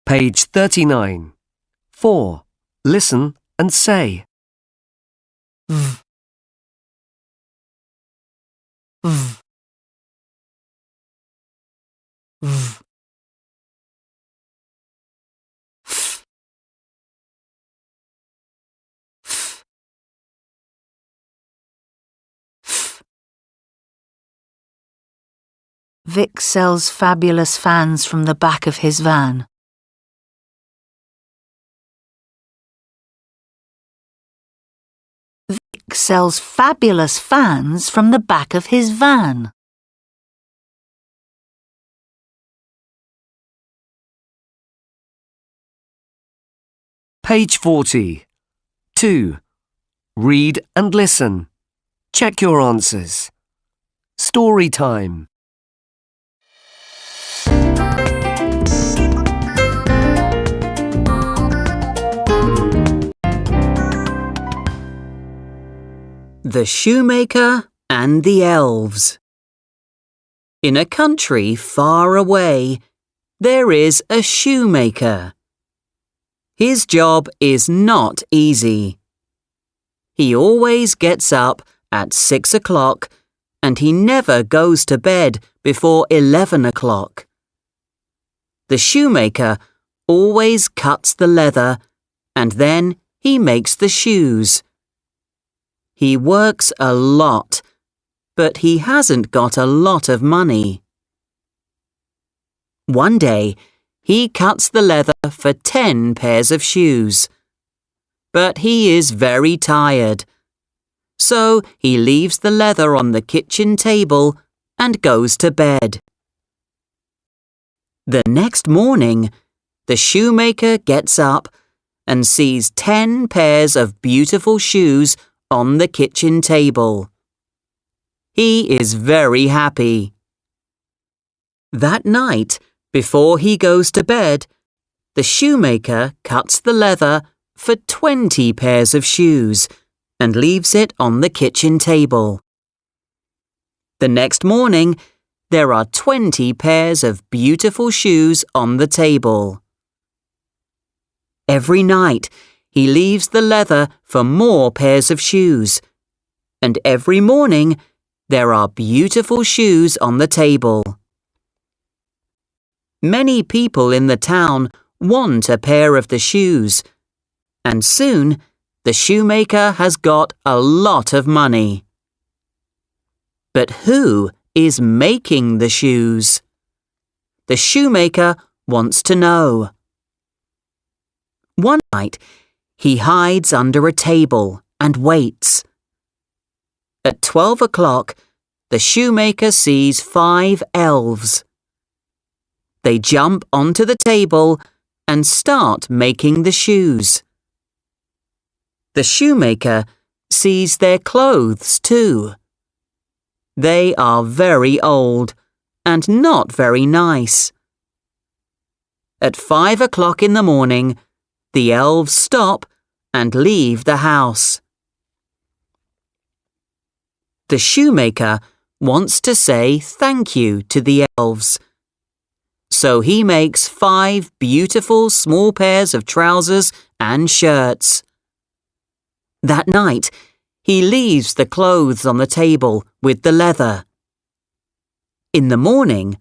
Page 39. 4. Listen and say. V, v, v. F, f, f. Vic sells fabulous fans from the back of his van. Vic sells fabulous fans from the back of his van. Page 40. 2. Read and listen. Check your answers. Story time. The Shoemaker and the Elves. In a country far away, there is a shoemaker. His job is not easy. He always gets up at 6 o'clock and he never goes to bed before 11 o'clock. The shoemaker always cuts the leather and then he makes the shoes. He works a lot, but he hasn't got a lot of money. One day, he cuts the leather for 10 pairs of shoes. But he is very tired. So he leaves the leather on the kitchen table and goes to bed. The next morning, the shoemaker gets up and sees 10 pairs of beautiful shoes on the kitchen table. He is very happy. That night, before he goes to bed, the shoemaker cuts the leather for 20 pairs of shoes and leaves it on the kitchen table. The next morning, there are 20 pairs of beautiful shoes on the table. Every night, he leaves the leather for more pairs of shoes, and every morning there are beautiful shoes on the table. Many people in the town want a pair of the shoes, and soon the shoemaker has got a lot of money. But who is making the shoes? The shoemaker wants to know. One night, he hides under a table and waits. At 12 o'clock, the shoemaker sees 5 elves. They jump onto the table and start making the shoes. The shoemaker sees their clothes too. They are very old and not very nice. At 5 o'clock in the morning, the elves stop and leave the house. The shoemaker wants to say thank you to the elves. So he makes 5 beautiful small pairs of trousers and shirts. That night, he leaves the clothes on the table with the leather. In the morning,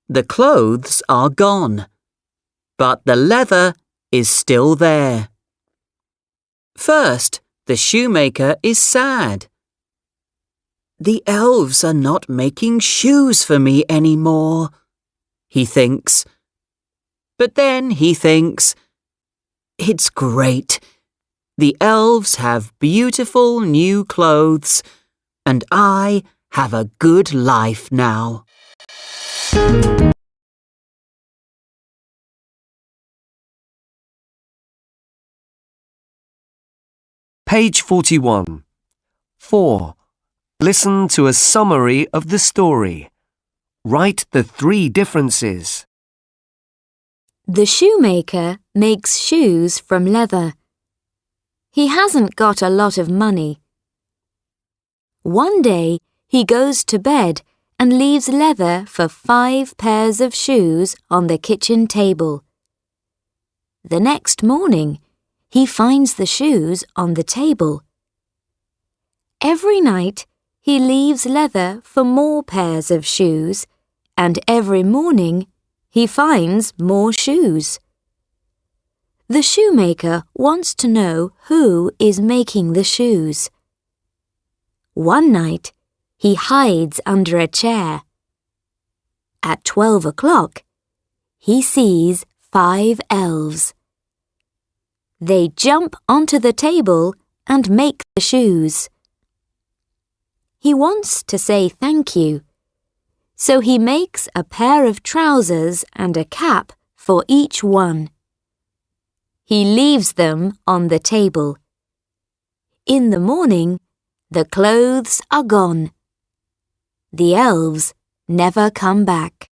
the clothes are gone, but the leather is still there. First, the shoemaker is sad. The elves are not making shoes for me anymore, he thinks. But then he thinks, it's great. The elves have beautiful new clothes, and I have a good life now. Page 41. 4. Listen to a summary of the story. Write the 3 differences. The shoemaker makes shoes from leather. He hasn't got a lot of money. One day, he goes to bed and leaves leather for 5 pairs of shoes on the kitchen table. The next morning, he finds the shoes on the table. Every night, he leaves Leather for more pairs of shoes, and every morning, he finds more shoes. The shoemaker wants to know who is making the shoes. One night, he hides under a chair. At 12 o'clock, he sees 5 elves. They jump onto the table and make the shoes. He wants to say thank you, so he makes a pair of trousers and a cap for each one. He leaves them on the table. In the morning, the clothes are gone. The elves never come back.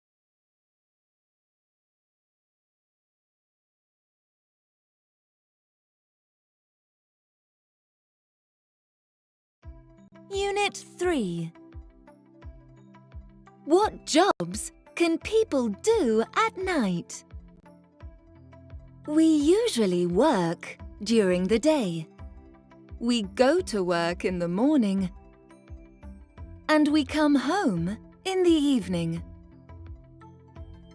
Unit 3. What jobs can people do at night? We usually work during the day. We go to work in the morning. And we come home in the evening.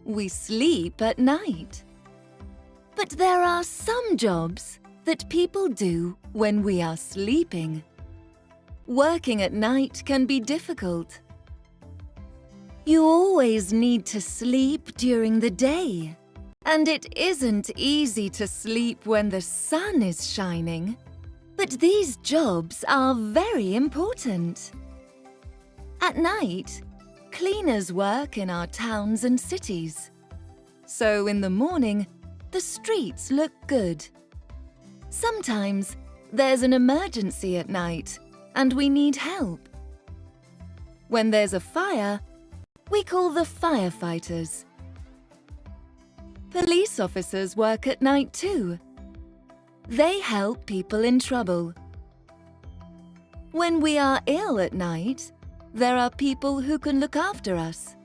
We sleep at night. But there are some jobs that people do when we are sleeping. Working at night can be difficult. You always need to sleep during the day, and it isn't easy to sleep when the sun is shining. But these jobs are very important. At night, cleaners work in our towns and cities. So in the morning, the streets look good. Sometimes there's an emergency at night, and we need help. When there's a fire, we call the firefighters. Police officers work at night too. They help people in trouble. When we are ill at night, there are people who can look after us.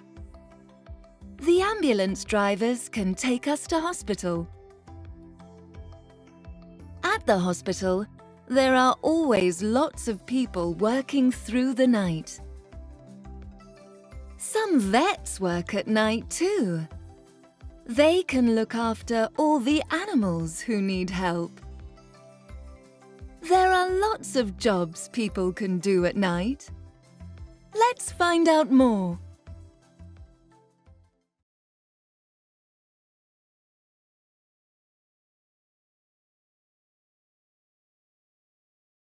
The ambulance drivers can take us to hospital. At the hospital, there are always lots of people working through the night. Some vets work at night too. They can look after all the animals who need help. There are lots of jobs people can do at night. Let's find out more.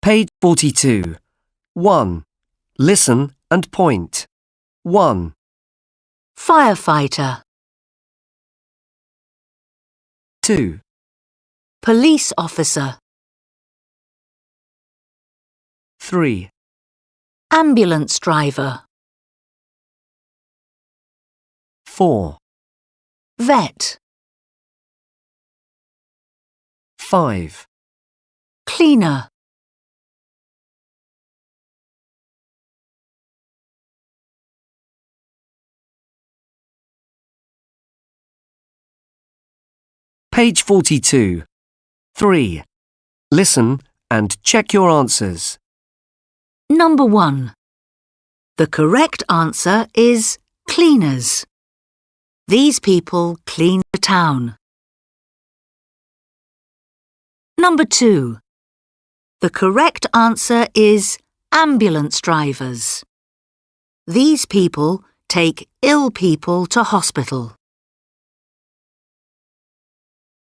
Page 42. 1. Listen and point. 1, Firefighter. 2, Police officer. 3, Ambulance driver. 4, Vet. 5, Cleaner. Page 42. 3. Listen and check your answers. Number 1. The correct answer is cleaners. These people clean the town. Number 2. The correct answer is ambulance drivers. These people take ill people to hospital.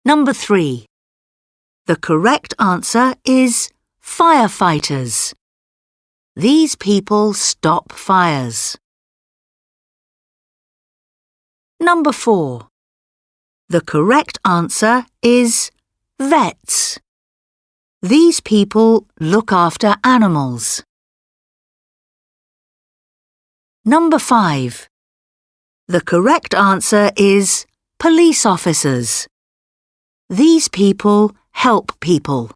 Number 3. The correct answer is firefighters. These people stop fires. Number 4. The correct answer is vets. These people look after animals. Number 5. The correct answer is police officers. These people help people.